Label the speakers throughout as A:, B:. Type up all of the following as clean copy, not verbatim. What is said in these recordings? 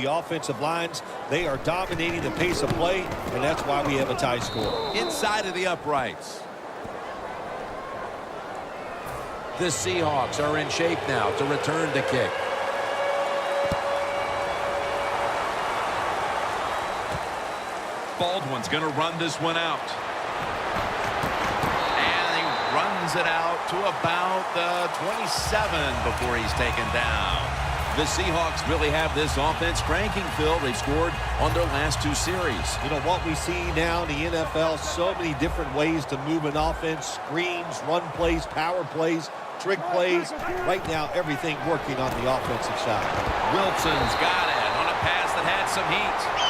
A: The offensive lines, they are dominating the pace of play, and that's why we have a tie score.
B: Inside of the uprights. The Seahawks are in shape now to return the kick.
C: Baldwin's going to run this one out. And he runs it out to about the 27 before he's taken down.
B: The Seahawks really have this offense cranking, Phil. They've scored on their last 2 series.
A: You know, what we see now in the NFL, so many different ways to move an offense. Screens, run plays, power plays, trick plays. Right now, everything working on the offensive side.
C: Wilson's got it on a pass that had some heat.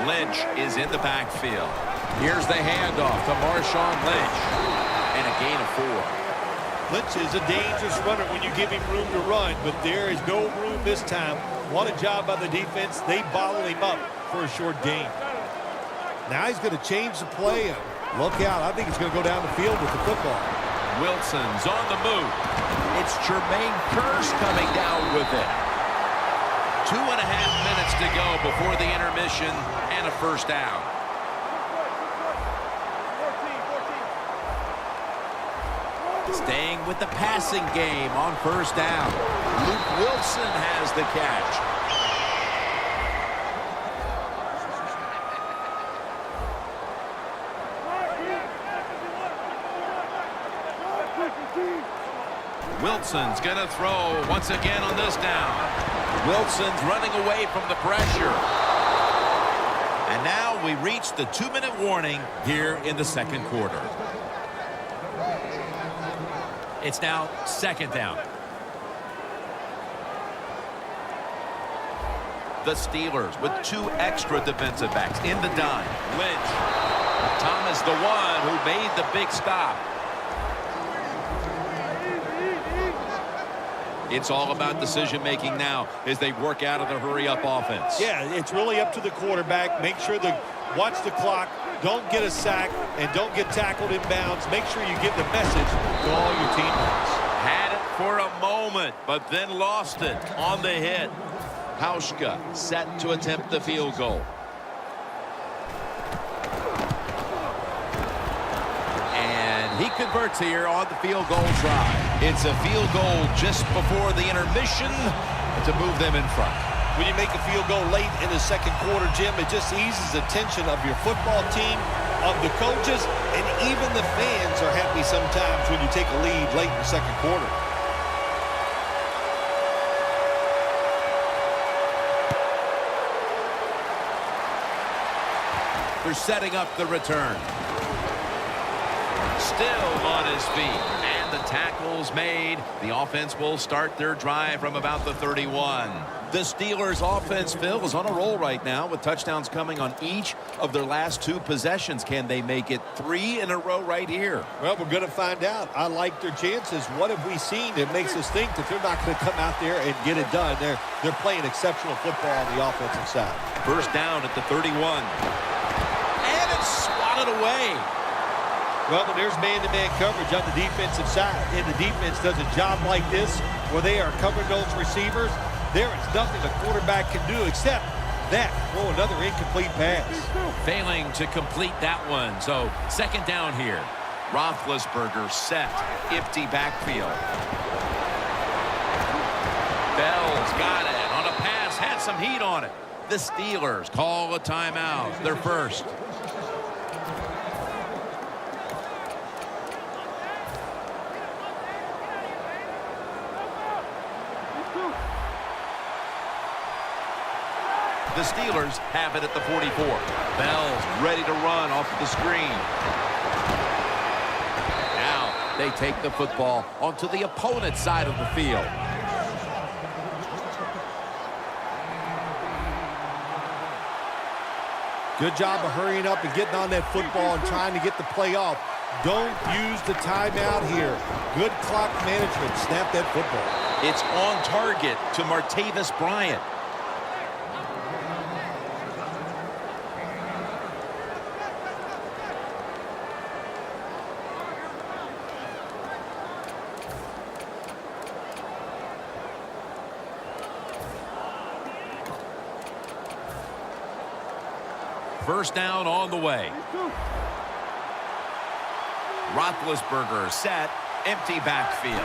C: Lynch is in the backfield.
B: Here's the handoff to Marshawn Lynch. And a gain of 4.
A: Lynch is a dangerous runner when you give him room to run, but there is no room this time. What a job by the defense. They bottled him up for a short gain. Now he's going to change the play. Look out. I think he's going to go down the field with the football.
C: Wilson's on the move.
B: It's Jermaine Kearse coming down with it.
C: 2.5 minutes to go before the intermission and a first down.
B: Staying with the passing game on first down. Luke Wilson has the catch.
C: Wilson's going to throw once again on this down.
B: Wilson's running away from the pressure.
C: And now we reach the 2-minute warning here in the second quarter.
B: It's now second down.
C: The Steelers with 2 extra defensive backs in the dime. Lynch. Thomas, the one who made the big stop. It's all about decision-making now as they work out of the hurry-up offense.
A: Yeah, it's really up to the quarterback. Make sure to watch the clock. Don't get a sack and don't get tackled in bounds. Make sure you give the message to all your teammates.
C: Had it for a moment, but then lost it on the hit.
B: Hauschka set to attempt the field goal. He converts here on the field goal try.
C: It's a field goal just before the intermission to move them in front.
A: When you make a field goal late in the second quarter, Jim, it just eases the tension of your football team, of the coaches, and even the fans are happy sometimes when you take a lead late in the second quarter.
B: They're setting up the return.
C: Still on his feet, and the tackle's made. The offense will start their drive from about the 31.
B: The Steelers' offense, Phil, is on a roll right now with touchdowns coming on each of their last 2 possessions. Can they make it 3 in a row right here?
A: Well, we're going to find out. I like their chances. What have we seen that makes us think that they're not going to come out there and get it done? They're playing exceptional football on the offensive side.
C: First down at the 31.
B: And it's swatted away.
A: Well, when there's man-to-man coverage on the defensive side, and the defense does a job like this where they are covering those receivers, there is nothing the quarterback can do except that, throw another incomplete pass.
C: Failing to complete that one, so second down here. Roethlisberger set, empty backfield. Bell's got it on a pass, had some heat on it. The Steelers call a timeout, their first. The Steelers have it at the 44. Bell's ready to run off of the screen.
B: Now they take the football onto the opponent's side of the field.
A: Good job of hurrying up and getting on that football and trying to get the play off. Don't use the timeout here. Good clock management. Snap that football.
C: It's on target to Martavis Bryant. First down on the way. Roethlisberger set. Empty backfield.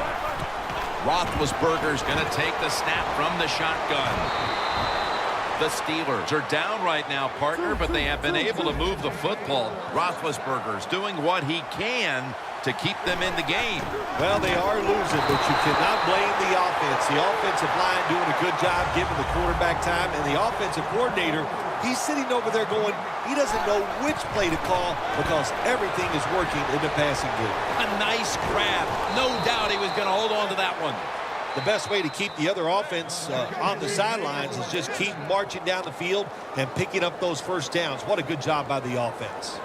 C: Roethlisberger's going to take the snap from the shotgun. The Steelers are down right now, partner, but they have been able to move the football. Roethlisberger's doing what he can to keep them in the game.
A: Well, they are losing, but you cannot blame the offense. The offensive line doing a good job giving the quarterback time, and the offensive coordinator, he's sitting over there going, he doesn't know which play to call because everything is working in the passing game.
C: A nice grab. No doubt he was going to hold on to that one.
A: The best way to keep the other offense on the sidelines is just keep marching down the field and picking up those first downs. What a good job by the offense.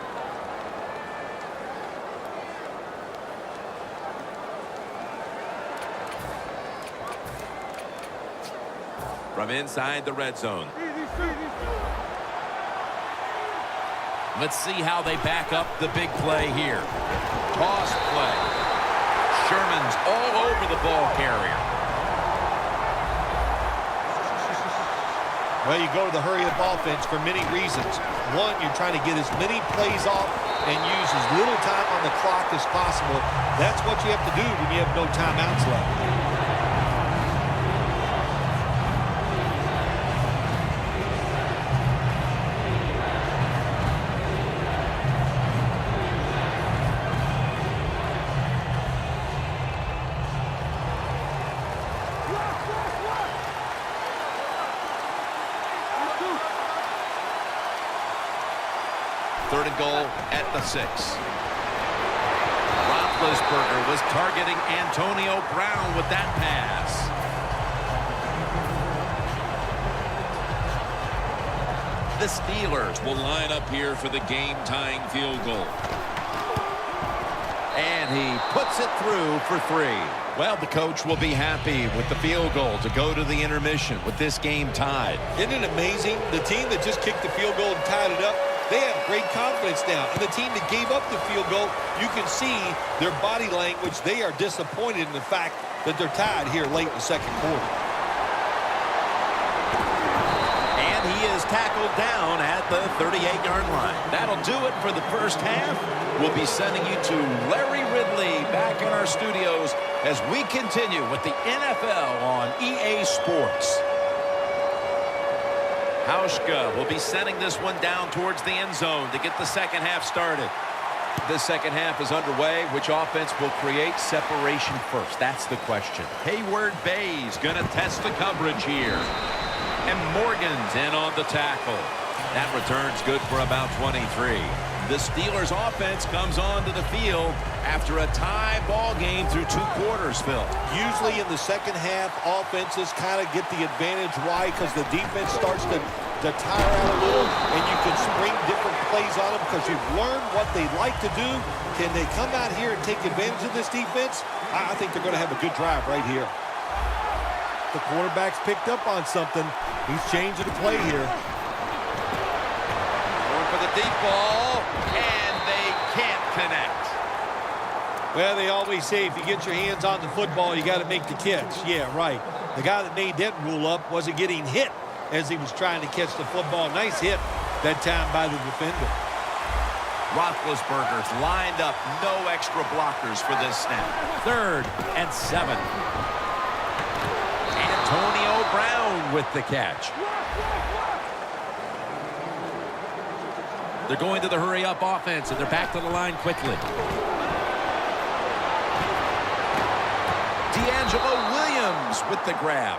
C: From inside the red zone. Let's see how they back up the big play here. Toss play. Sherman's all over the ball carrier.
A: Well, you go to the hurry-up offense for many reasons. One, you're trying to get as many plays off and use as little time on the clock as possible. That's what you have to do when you have no timeouts left.
C: Third and goal at the 6. Roethlisberger was targeting Antonio Brown with that pass. The Steelers will line up here for the game-tying field goal. And he puts it through for 3. Well, the coach will be happy with the field goal to go to the intermission with this game tied.
A: Isn't it amazing? The team that just kicked the field goal and tied it up, they have great confidence now. And the team that gave up the field goal, you can see their body language. They are disappointed in the fact that they're tied here late in the second quarter.
C: And he is tackled down at the 38-yard line. That'll do it for the first half. We'll be sending you to Larry Ridley back in our studios as we continue with the NFL on EA Sports. Hauschka will be sending this one down towards the end zone to get the second half started. The second half is underway. Which offense will create separation first? That's the question. Hayward Bay's going to test the coverage here. And Morgan's in on the tackle. That return's good for about 23. The Steelers offense comes onto the field after a tie ball game through 2 quarters, Phil.
A: Usually in the second half, offenses kind of get the advantage. Why? Because the defense starts to tire out a little, and you can spring different plays on them because you've learned what they like to do. Can they come out here and take advantage of this defense? I think they're going to have a good drive right here. The quarterback's picked up on something. He's changing the play here.
C: Going for the deep ball, and they can't connect.
A: Well, they always say if you get your hands on the football, you got to make the catch. Yeah, right. The guy that made that rule up wasn't getting hit as he was trying to catch the football. Nice hit that time by the defender.
C: Roethlisberger's lined up. No extra blockers for this snap. 3rd and 7. Antonio Brown with the catch. They're going to the hurry-up offense, and they're back to the line quickly. D'Angelo Williams with the grab.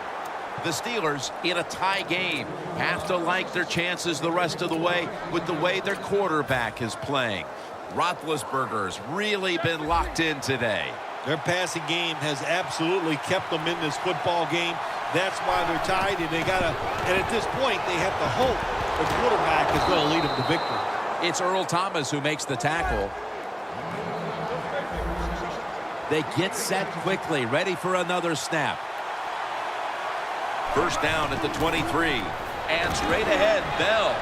C: The Steelers, in a tie game, have to like their chances the rest of the way with the way their quarterback is playing. Roethlisberger's really been locked in today.
A: Their passing game has absolutely kept them in this football game. That's why they're tied, and at this point, they have to hope the quarterback is going to lead them to victory.
C: It's Earl Thomas who makes the tackle. They get set quickly, ready for another snap. First down at the 23. And straight ahead, Bell.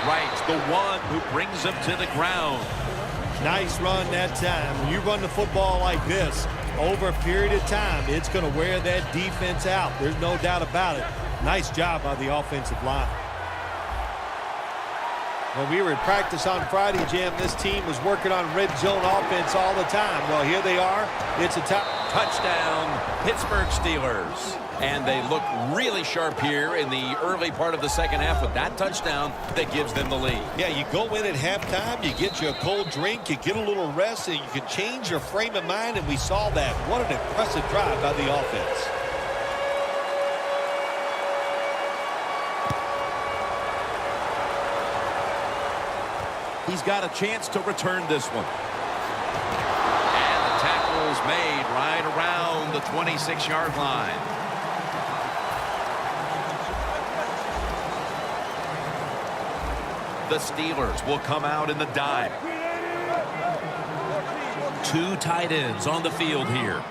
C: Right, the one who brings him to the ground.
A: Nice run that time. When you run the football like this, over a period of time, it's going to wear that defense out. There's no doubt about it. Nice job by the offensive line. When we were at practice on Friday, Jim, this team was working on red zone offense all the time. Well, here they are. It's a
C: touchdown, Pittsburgh Steelers. And they look really sharp here in the early part of the second half with that touchdown that gives them the lead.
A: Yeah, you go in at halftime, you get you a cold drink, you get a little rest, and you can change your frame of mind, and we saw that. What an impressive drive by the offense.
C: He's got a chance to return this one. And the tackle's made right around the 26-yard line. The Steelers will come out in the dime. Two tight ends on the field here.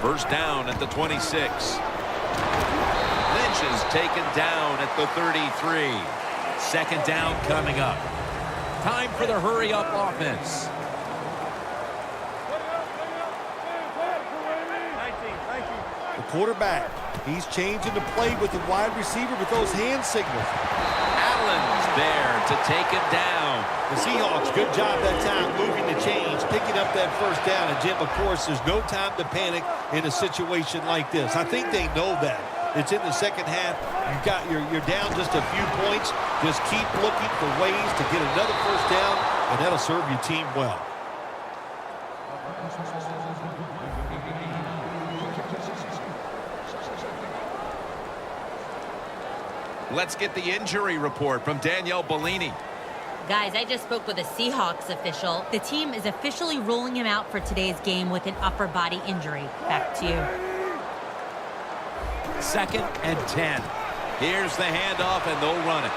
C: First down at the 26. Lynch is taken down at the 33. Second down coming up. Time for the hurry-up offense.
A: The quarterback, he's changing the play with the wide receiver with those hand signals.
C: Allen's there to take him down.
A: The Seahawks, good job that time moving the chains, picking up that first down. And, Jim, of course, there's no time to panic in a situation like this. I think they know that. It's in the second half. You're down just a few points. Just keep looking for ways to get another first down, and that'll serve your team well.
C: Let's get the injury report from Danielle Bellini.
D: Guys, I just spoke with a Seahawks official. The team is officially ruling him out for today's game with an upper body injury. Back to you.
C: 2nd and 10. Here's the handoff, and they'll run it.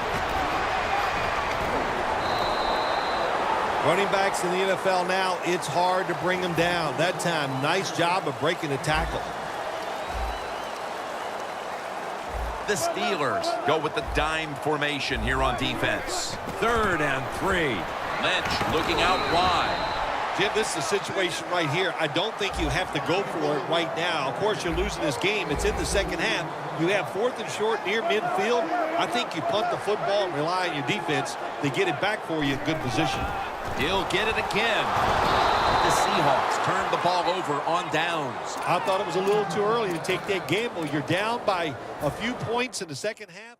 A: Running backs in the NFL now, it's hard to bring them down. That time, nice job of breaking the tackle.
C: The Steelers go with the dime formation here on defense. 3rd and 3. Lynch looking out wide.
A: Jim, this is a situation right here. I don't think you have to go for it right now. Of course, you're losing this game. It's in the second half. You have 4th and short near midfield. I think you punt the football and rely on your defense to get it back for you in good position.
C: He'll get it again. The Seahawks turn the ball over on downs.
A: I thought it was a little too early to take that gamble. You're down by a few points in the second half.